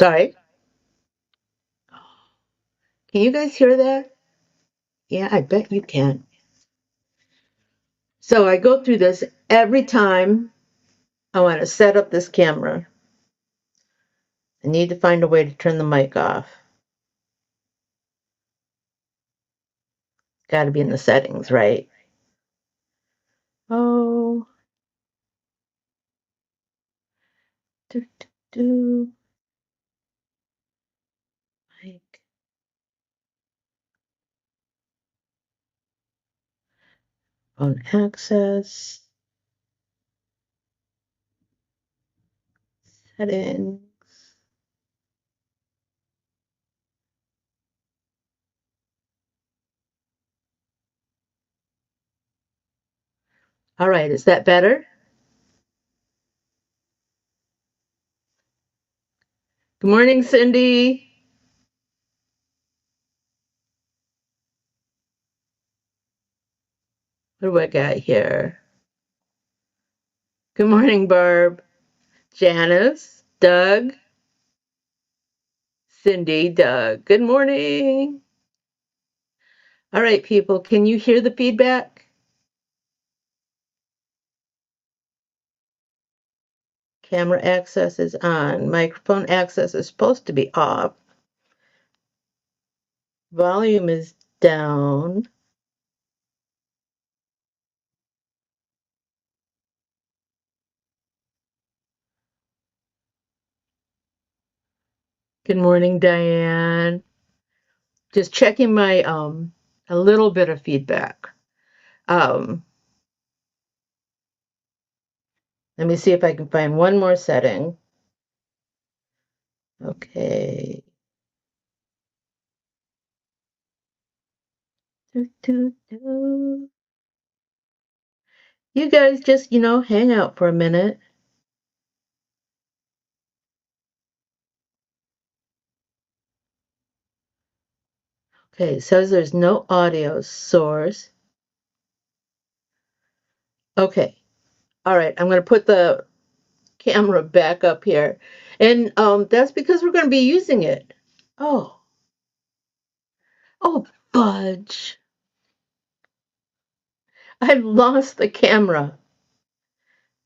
Sorry. Can you guys hear that? Yeah, I bet you can. So I go through this every time I want to set up this camera. I need to find a way to turn the mic off. Got to be in the settings, right? Oh, do, do, do. Mic. Phone access. Settings. All right, is that better? Good morning, Cindy. What do I got here? Good morning, Barb. Janice, Doug, Cindy, Doug. Good morning. All right, people, can you hear the feedback? Camera access is on. Microphone access is supposed to be off. Volume is down. Good morning, Diane. Just checking my a little bit of feedback. Um, Let me see if I can find one more setting. Okay. Do, do, do. You guys just, hang out for a minute. Okay, it says there's no audio source. Okay. All right, I'm going to put the camera back up here. And that's because we're going to be using it. Oh, oh, fudge. I lost the camera.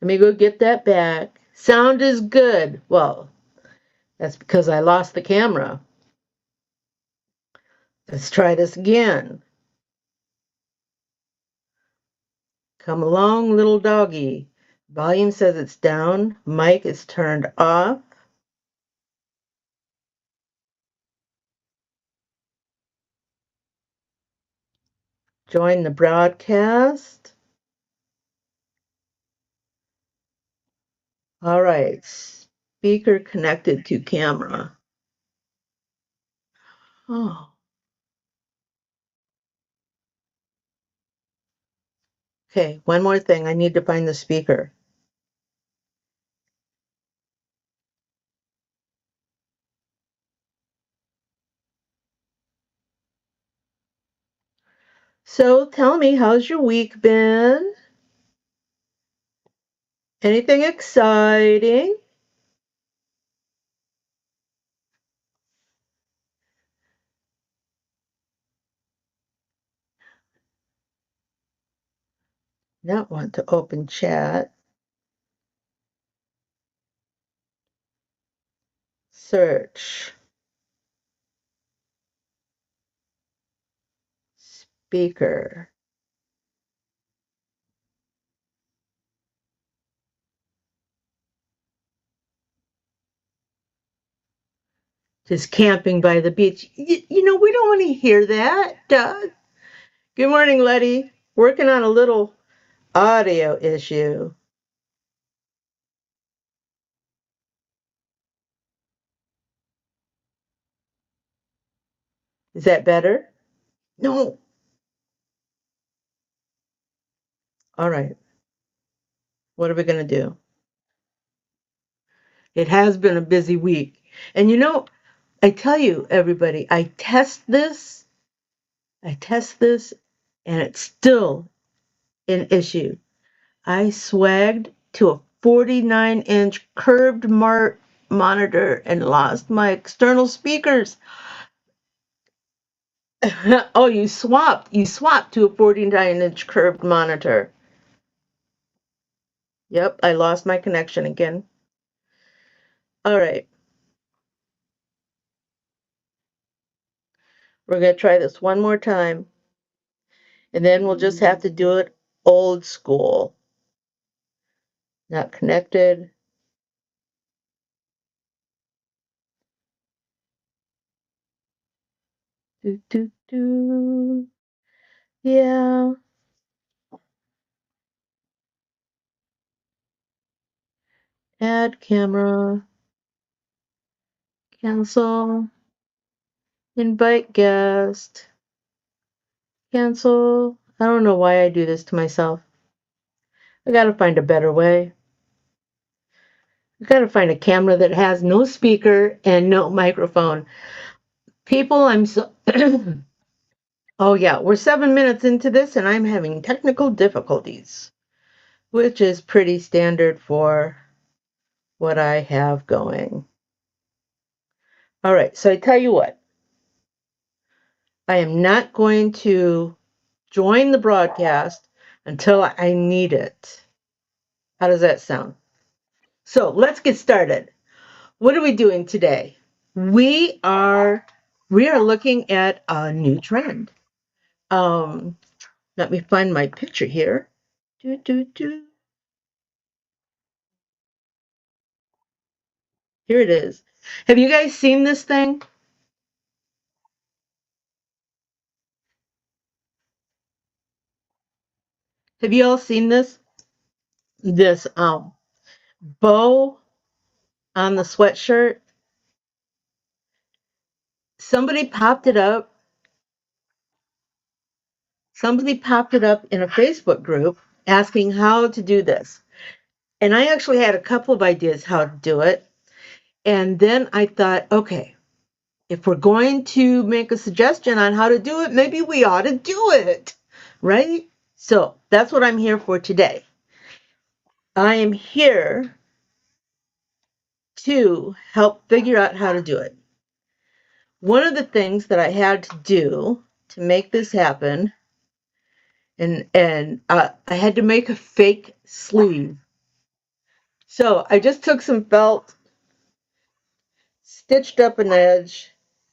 Let me go get that back. Sound is good. Well, that's because I lost the camera. Let's try this again. Come along, little doggy. Volume says it's down. Mic is turned off. Join the broadcast. All right. Speaker connected to camera. Oh. Okay, one more thing. I need to find the speaker. So tell me, how's your week been? Anything exciting? Not want to open chat. Search. Speaker. Just camping by the beach. We don't want to hear that, Doug. Good morning, Letty. Working on a little audio issue. Is that better? No. All right. What are we going to do? It has been a busy week. And I tell you, everybody, I test this, and it's still an issue. I swagged to a 49-inch curved monitor and lost my external speakers. Oh, you swapped. You swapped to a 49-inch curved monitor. Yep, I lost my connection again. All right. We're going to try this one more time. And then we'll just have to do it old school. Not connected. Do, do, do. Yeah. Add camera. Cancel. Invite guest. Cancel. I don't know why I do this to myself. I gotta find a better way. I gotta find a camera that has no speaker and no microphone. People, I'm so. Oh, yeah, we're 7 minutes into this and I'm having technical difficulties, which is pretty standard for what I have going. All right, so I tell you what, I am not going to join the broadcast until I need it. How does that sound? So let's get started. What are we doing today? We are looking at a new trend. Let me find my picture here. Do, do, do. Here it is. Have you guys seen this thing? Have you all seen this? This bow on the sweatshirt. Somebody popped it up. Somebody popped it up in a Facebook group asking how to do this. And I actually had a couple of ideas how to do it. And then I thought, okay, if we're going to make a suggestion on how to do it, maybe we ought to do it, right? So that's what I'm here for today. I am here to help figure out how to do it. One of the things that I had to do to make this happen, and I had to make a fake sleeve. So I just took some felt, stitched up an edge.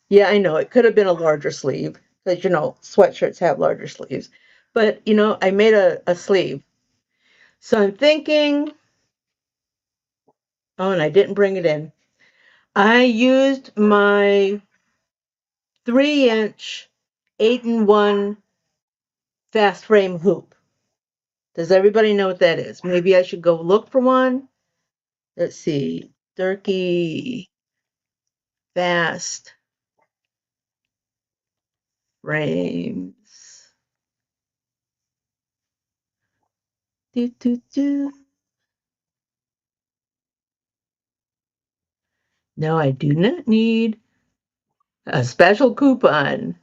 Yeah, I know it could have been a larger sleeve because sweatshirts have larger sleeves, but I made a sleeve. So I'm thinking, oh, and I didn't bring it in. I used my 3-inch 8-in-1 fast frame hoop. Does everybody know what that is? Maybe I should go look for one. Let's see. Durkee fast frames. Do, do, do. No, I do not need a special coupon.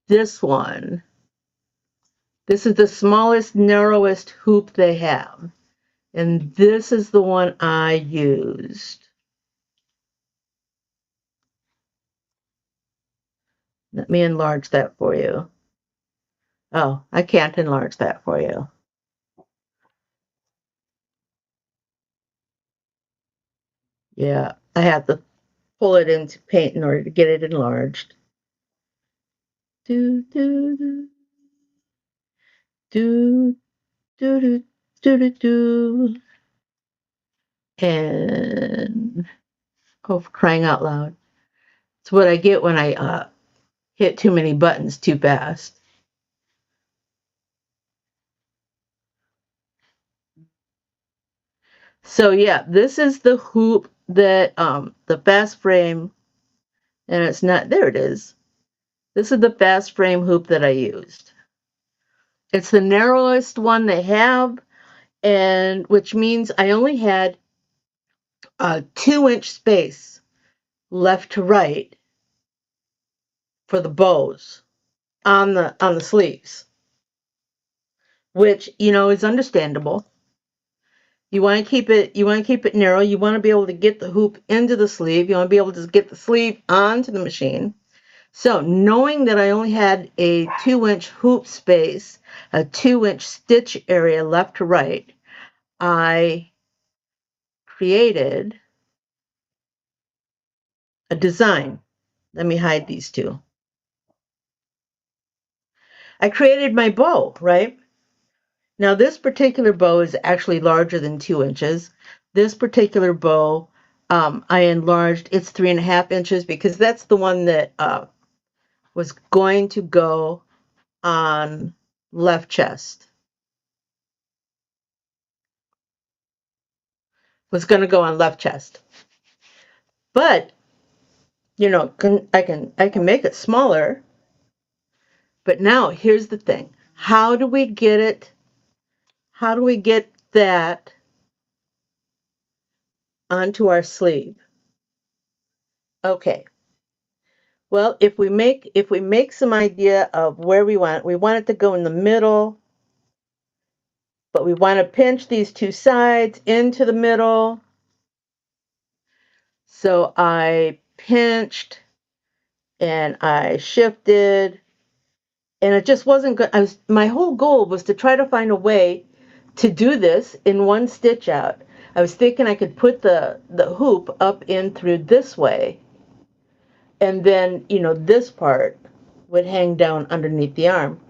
This one. This is the smallest, narrowest hoop they have. And this is the one I used. Let me enlarge that for you. Oh, I can't enlarge that for you. Yeah, I have to pull it into paint in order to get it enlarged. Do, do, do, do, do, do, do, do, do. And, oh, for crying out loud. It's what I get when I hit too many buttons too fast. So yeah, this is the hoop that the fast frame, and it's not, there it is. This is the fast frame hoop that I used. It's the narrowest one they have, and which means I only had a 2-inch space left to right for the bows on the sleeves. which, is understandable. You want to keep it narrow. You want to be able to get the hoop into the sleeve. You want to be able to get the sleeve onto the machine. So knowing that I only had a 2-inch hoop space, a 2-inch stitch area left to right, I created a design. Let me hide these two. I created my bow, right? Now this particular bow is actually larger than 2 inches. This particular bow, I enlarged, it's 3.5 inches because that's the one that was going to go on left chest. Was going to go on left chest. But, I can make it smaller. But now here's the thing. How do we get that onto our sleeve? Okay. Well, if we make some idea of where we want it to go in the middle, but we want to pinch these two sides into the middle. So I pinched and I shifted, and it just wasn't good. My whole goal was to try to find a way to do this in one stitch out. I was thinking I could put the hoop up in through this way, and then, this part would hang down underneath the arm.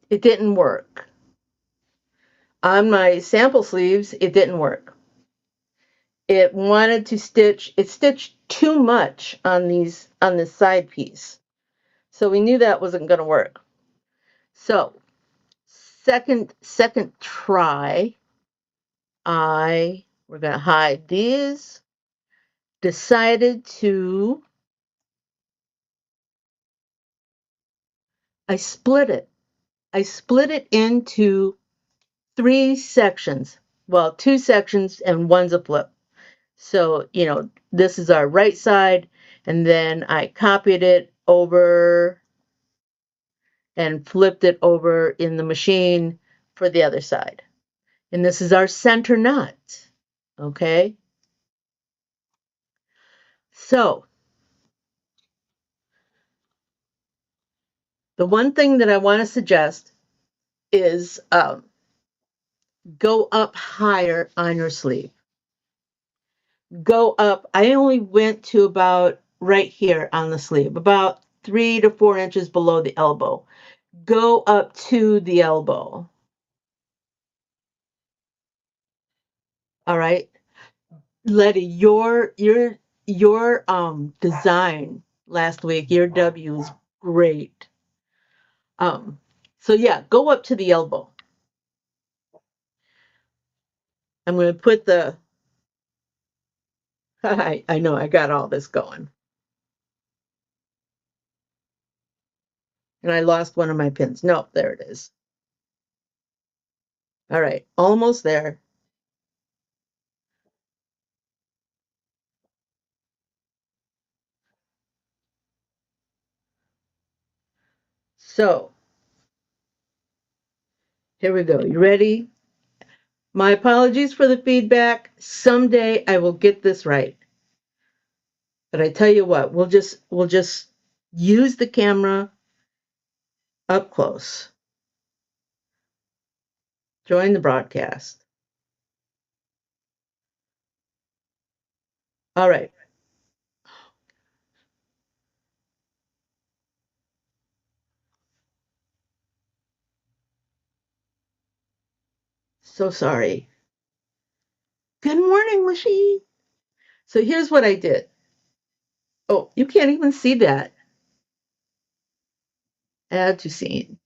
It didn't work. On my sample sleeves, it didn't work. It stitched too much on this side piece. So we knew that wasn't going to work. So second try, we're going to hide these, decided to, I split it. I split it into 3 sections. Well, 2 sections and one's a flip. So, this is our right side, and then I copied it over and flipped it over in the machine for the other side. And this is our center knot, okay? So, the one thing that I want to suggest is go up higher on your sleeve. Go up. I only went to about right here on the sleeve, about 3 to 4 inches below the elbow. Go up to the elbow. All right, Letty, your design last week, your W is great. So yeah, go up to the elbow. I'm going to put the. I know I got all this going, and I lost one of my pins. No, there it is. All right, almost there. So here we go. You ready? My apologies for the feedback. Someday I will get this right. But I tell you what, we'll just use the camera up close. Join the broadcast. All right. So sorry. Good morning, machine. So here's what I did. Oh, you can't even see that. Add to scene.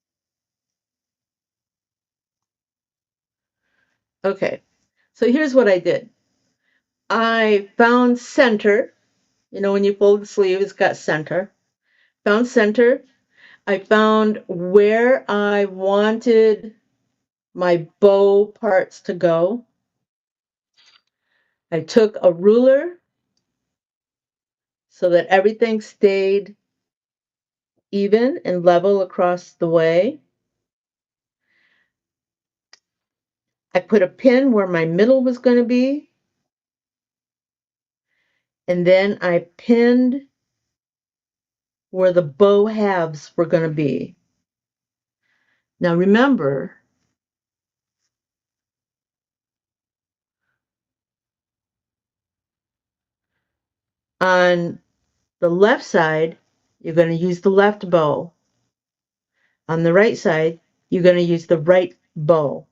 Okay. So here's what I did. I found center. When you fold the sleeve, it's got center. Found center. I found where I wanted my bow parts to go. I took a ruler so that everything stayed even and level across the way. I put a pin where my middle was going to be, and then I pinned where the bow halves were going to be. Now remember, on the left side, you're going to use the left bow. On the right side, you're going to use the right bow.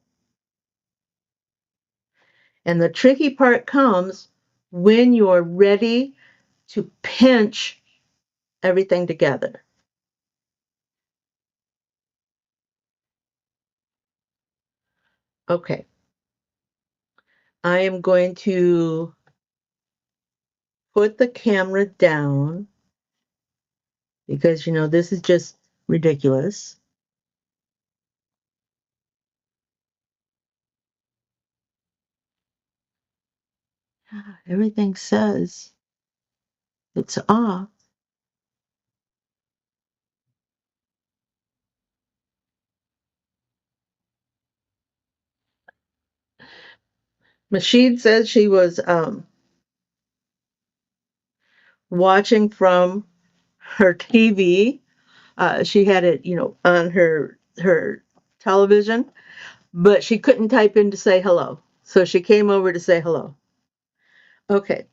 And the tricky part comes when you're ready to pinch everything together. Okay. I am going to put the camera down because, this is just ridiculous. Everything says it's off. Machine says she was watching from her TV. She had it, on her television, but she couldn't type in to say hello. So she came over to say hello. Okay,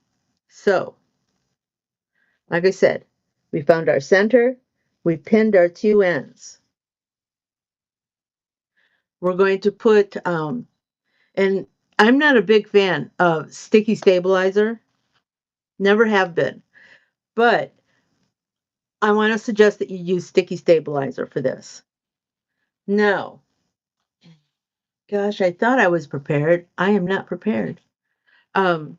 so like I said, we found our center. We pinned our two ends. We're going to put, and I'm not a big fan of sticky stabilizer. Never have been. But I want to suggest that you use sticky stabilizer for this. No. Gosh, I thought I was prepared. I am not prepared. Um,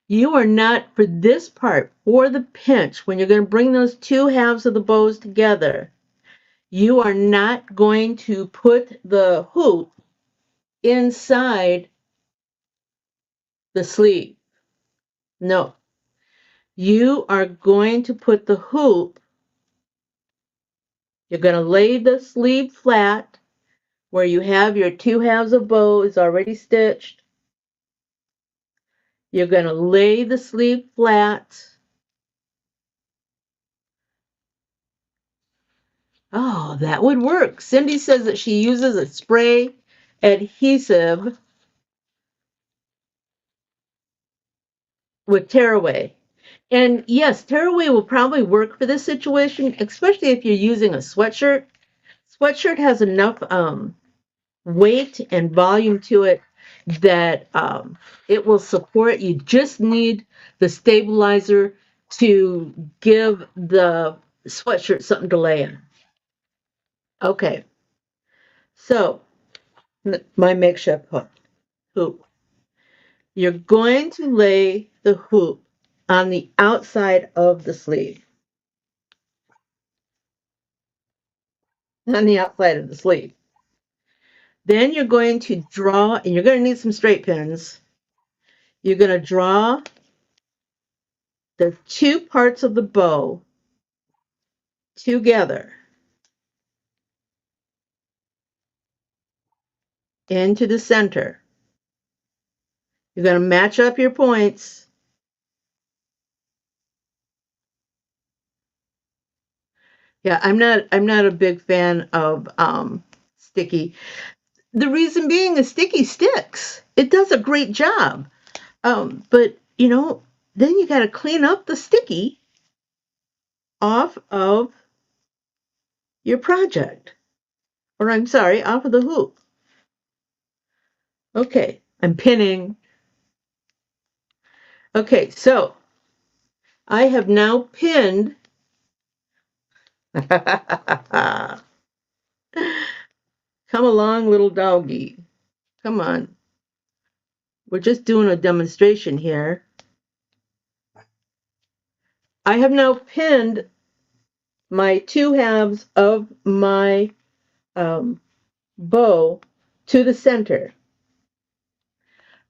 you are not, for this part, for the pinch, when you're going to bring those two halves of the bows together, you are not going to put the hoop inside the sleeve. No. You are going to put the hoop, you're going to lay the sleeve flat where you have your two halves of bow is already stitched. You're going to lay the sleeve flat. Oh, that would work. Cindy says that she uses a spray adhesive with tearaway. And yes, tearaway will probably work for this situation, especially if you're using a sweatshirt. Sweatshirt has enough weight and volume to it that it will support. You just need the stabilizer to give the sweatshirt something to lay in. Okay, so my makeshift hoop. You're going to lay the hoop on the outside of the sleeve. On the outside of the sleeve. Then you're going to draw, and you're going to need some straight pins. You're going to draw the two parts of the bow together into the center. You're going to match up your points. Yeah, I'm not a big fan of sticky. The reason being is sticky sticks. It does a great job. But then you got to clean up the sticky off of your project. Or I'm sorry, off of the hoop. Okay, I'm pinning. Okay, so I have now pinned. Come along, little doggy. Come on. We're just doing a demonstration here. I have now pinned my two halves of my bow to the center.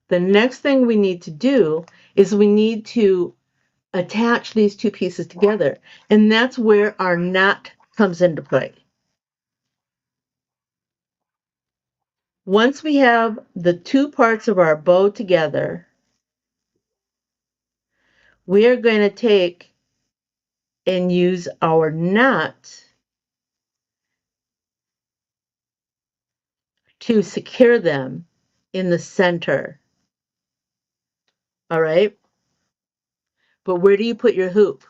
The next thing we need to do is we need to attach these two pieces together. And that's where our knot comes into play. Once we have the two parts of our bow together, we are going to take and use our knot to secure them in the center. All right? But where do you put your hoop?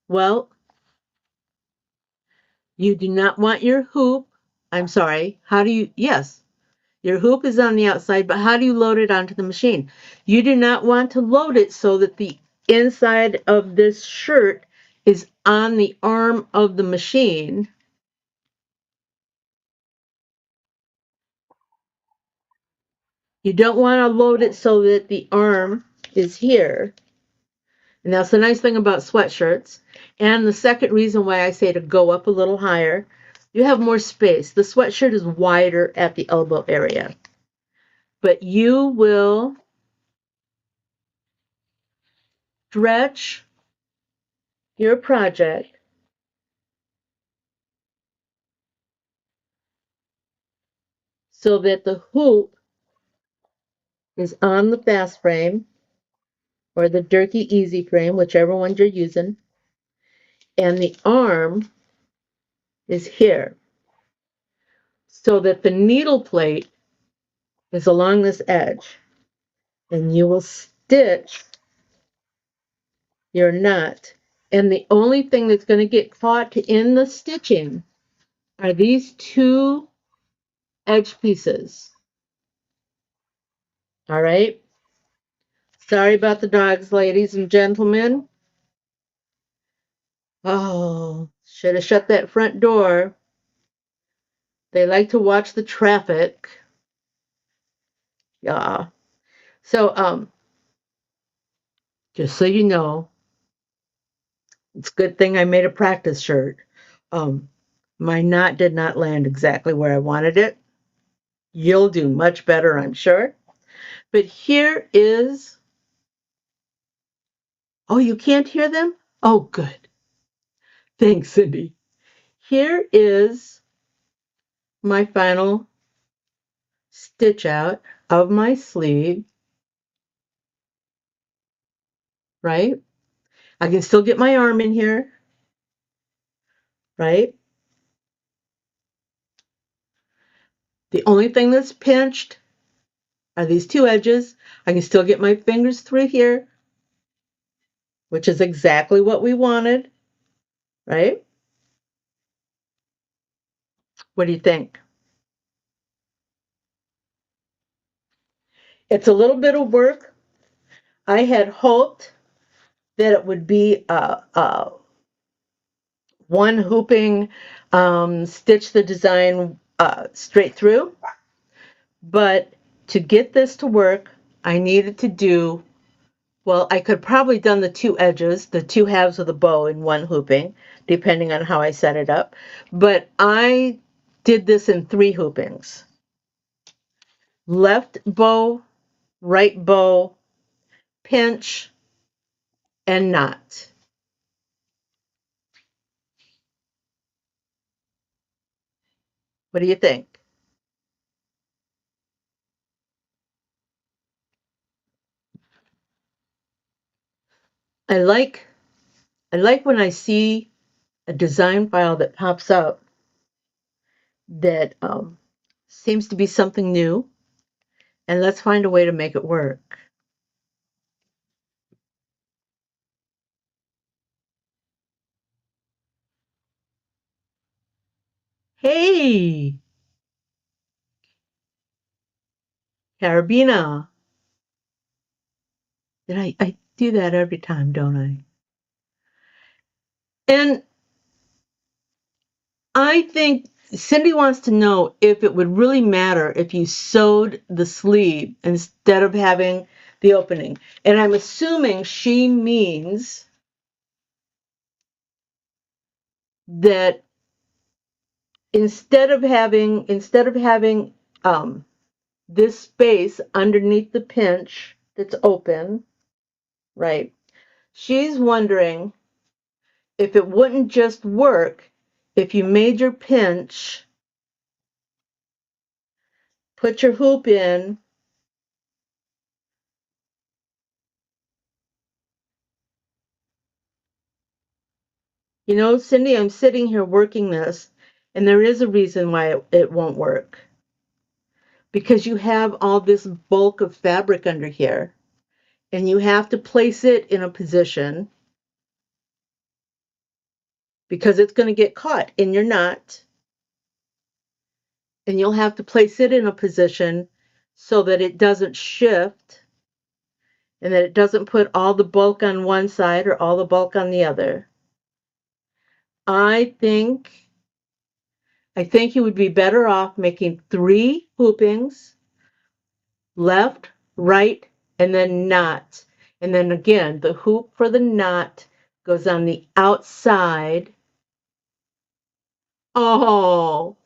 Well, you do not want your hoop. I'm sorry. How do you? Yes, your hoop is on the outside, but how do you load it onto the machine? You do not want to load it so that the inside of this shirt is on the arm of the machine. You don't want to load it so that the arm is here. And that's the nice thing about sweatshirts. And the second reason why I say to go up a little higher, you have more space. The sweatshirt is wider at the elbow area. But you will stretch your project so that the hoop is on the fast frame or the Durkee easy frame, whichever one you're using, and the arm is here so that the needle plate is along this edge, and you will stitch your knot. And the only thing that's going to get caught in the stitching are these two edge pieces. All right? Sorry about the dogs, ladies and gentlemen. Oh, should have shut that front door. They like to watch the traffic. Yeah. So, just so you know, it's a good thing I made a practice shirt. Um, my knot did not land exactly where I wanted it. You'll do much better, I'm sure. But here is, oh, you can't hear them? Oh, good. Thanks, Cindy. Here is my final stitch out of my sleeve, right? I can still get my arm in here, right? The only thing that's pinched are these two edges. I can still get my fingers through here, which is exactly what we wanted, right? What do you think? It's a little bit of work. I had hoped that it would be one hooping, stitch the design straight through. But to get this to work, I needed to do, well, I could probably done the two edges, the two halves of the bow in one hooping, depending on how I set it up. But I did this in three hoopings. Left bow, right bow, pinch, and knot. What do you think? I like I like when I see a design file that pops up that seems to be something new, and let's find a way to make it work. Hey, Carabina. Did I do that every time, don't I? And I think Cindy wants to know if it would really matter if you sewed the sleeve instead of having the opening. And I'm assuming she means that instead of having this space underneath the pinch that's open, right? She's wondering if it wouldn't just work if you made your pinch put your hoop in. You know, Cindy, I'm sitting here working this, and there is a reason why it won't work. Because you have all this bulk of fabric under here, and you have to place it in a position because it's going to get caught in your knot, and you'll have to place it in a position so that it doesn't shift and that it doesn't put all the bulk on one side or all the bulk on the other. I think you would be better off making 3 hoopings, left, right, and then knots. And then again, the hoop for the knot goes on the outside. Oh,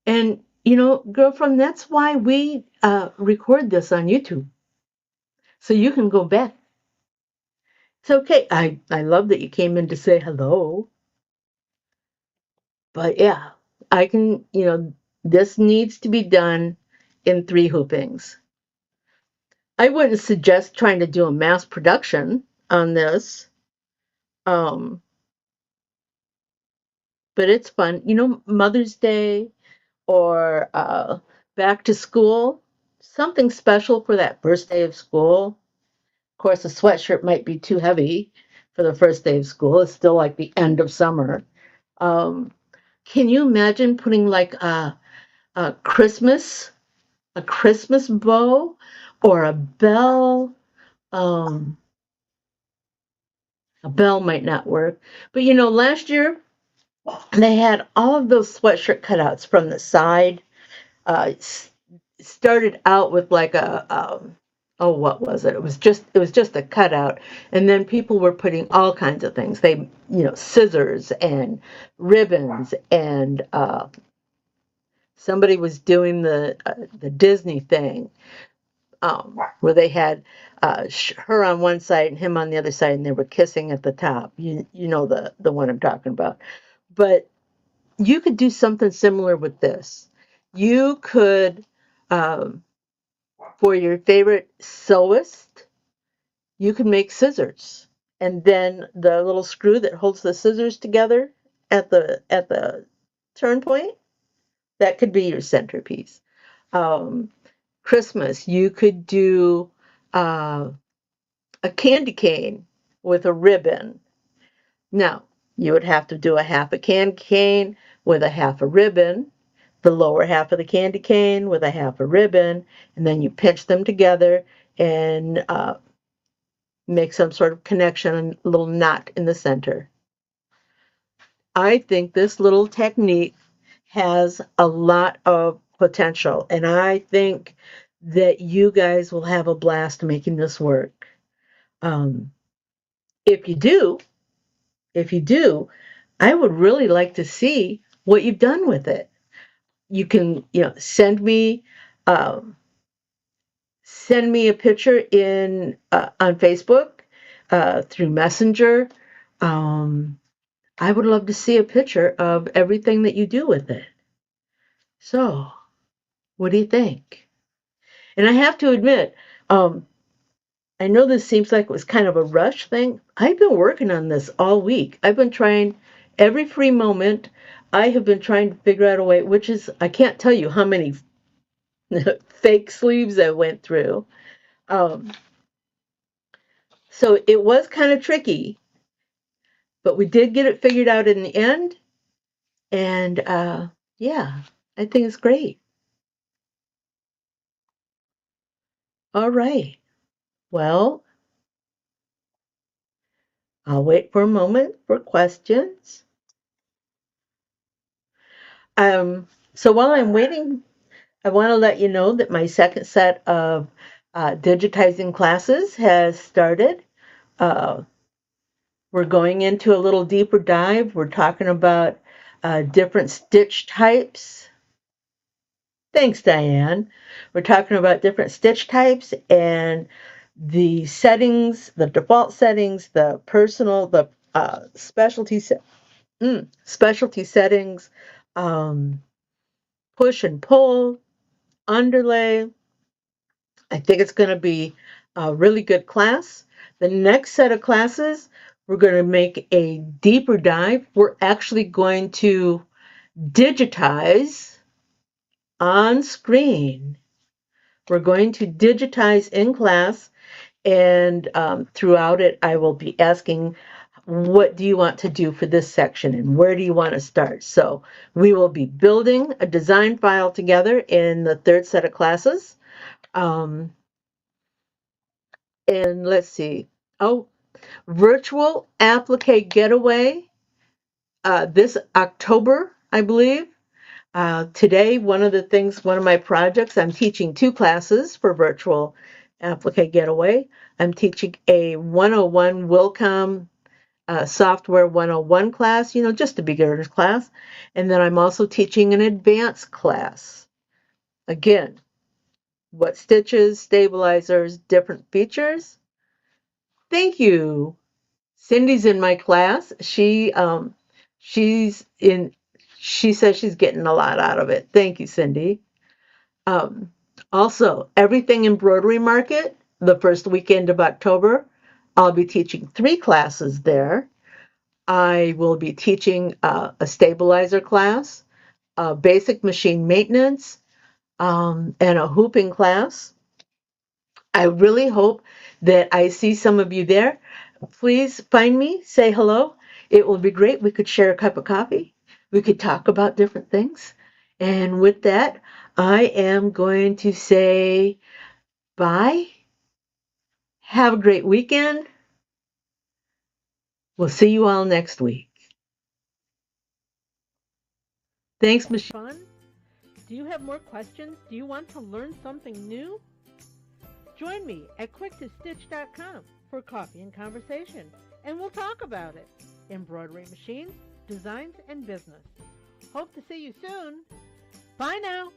and you know, girlfriend, that's why we record this on YouTube. So you can go back. It's okay. I love that you came in to say hello. But yeah, I can, this needs to be done in 3 hoopings. I wouldn't suggest trying to do a mass production on this. Um, but it's fun. You know, Mother's Day or back to school, something special for that first day of school. Of course, a sweatshirt might be too heavy for the first day of school. It's still like the end of summer. Um, can you imagine putting like a Christmas a Christmas bow or a bell? Um, a bell might not work, but you know, last year they had all of those sweatshirt cutouts from the side. Started out with like oh, what was it? It was just a cutout, and then people were putting all kinds of things. They, scissors and ribbons, and somebody was doing the Disney thing, where they had her on one side and him on the other side, and they were kissing at the top. You know the one I'm talking about. But you could do something similar with this. You could, um, for your favorite sewist, you could make scissors, and then the little screw that holds the scissors together at the turn point, that could be your centerpiece. Um, Christmas, you could do uh, a candy cane with a ribbon. Now, you would have to do a half a candy cane with a half a ribbon, the lower half of the candy cane with a half a ribbon, and then you pinch them together and make some sort of connection, a little knot in the center. I think this little technique has a lot of potential, and I think that you guys will have a blast making this work. Um, if you do, if you do, I would really like to see what you've done with it. You can, um, send me a picture in on Facebook through Messenger. Um, I would love to see a picture of everything that you do with it. So, what do you think? And I have to admit, um, I know this seems like it was kind of a rush thing. I've been working on this all week. I've been trying every free moment. I have been trying to figure out a way, which is, I can't tell you how many fake sleeves I went through. Um, so it was kind of tricky, but we did get it figured out in the end. And yeah, I think it's great. All right. Well, I'll wait for a moment for questions. So while I'm waiting, I want to let you know that my second set of digitizing classes has started. Uh, we're going into a little deeper dive. We're talking about different stitch types. Thanks, Diane. We're talking about different stitch types and the settings, the default settings, the personal, the specialty settings, um, push and pull, underlay. I think it's going to be a really good class. The next set of classes, we're going to make a deeper dive. We're actually going to digitize on screen. We're going to digitize in class, and throughout it, I will be asking, what do you want to do for this section and where do you want to start? So we will be building a design file together in the third set of classes. Um, and let's see. Oh, virtual applique getaway this October, I believe. Today, one of my projects, I'm teaching 2 classes for virtual applique getaway. I'm teaching a 101 Wilcom software 101 class, just a beginner's class. And then I'm also teaching an advanced class. Again, what stitches, stabilizers, different features. Thank you. Cindy's in my class. She's in. She says she's getting a lot out of it. Thank you, Cindy. Um, Also, everything embroidery market. The first weekend of October, I'll be teaching 3 classes there. I will be teaching a stabilizer class, a basic machine maintenance, and a hooping class. I really hope that I see some of you there. Please find me, say hello. It will be great. We could share a cup of coffee. We could talk about different things. And with that, I am going to say bye. Have a great weekend. We'll see you all next week. Thanks, Michelle. Fun? Do you have more questions? Do you want to learn something new? Join me at quicktostitch.com for coffee and conversation, and we'll talk about it. Embroidery machines, designs, and business. Hope to see you soon. Bye now.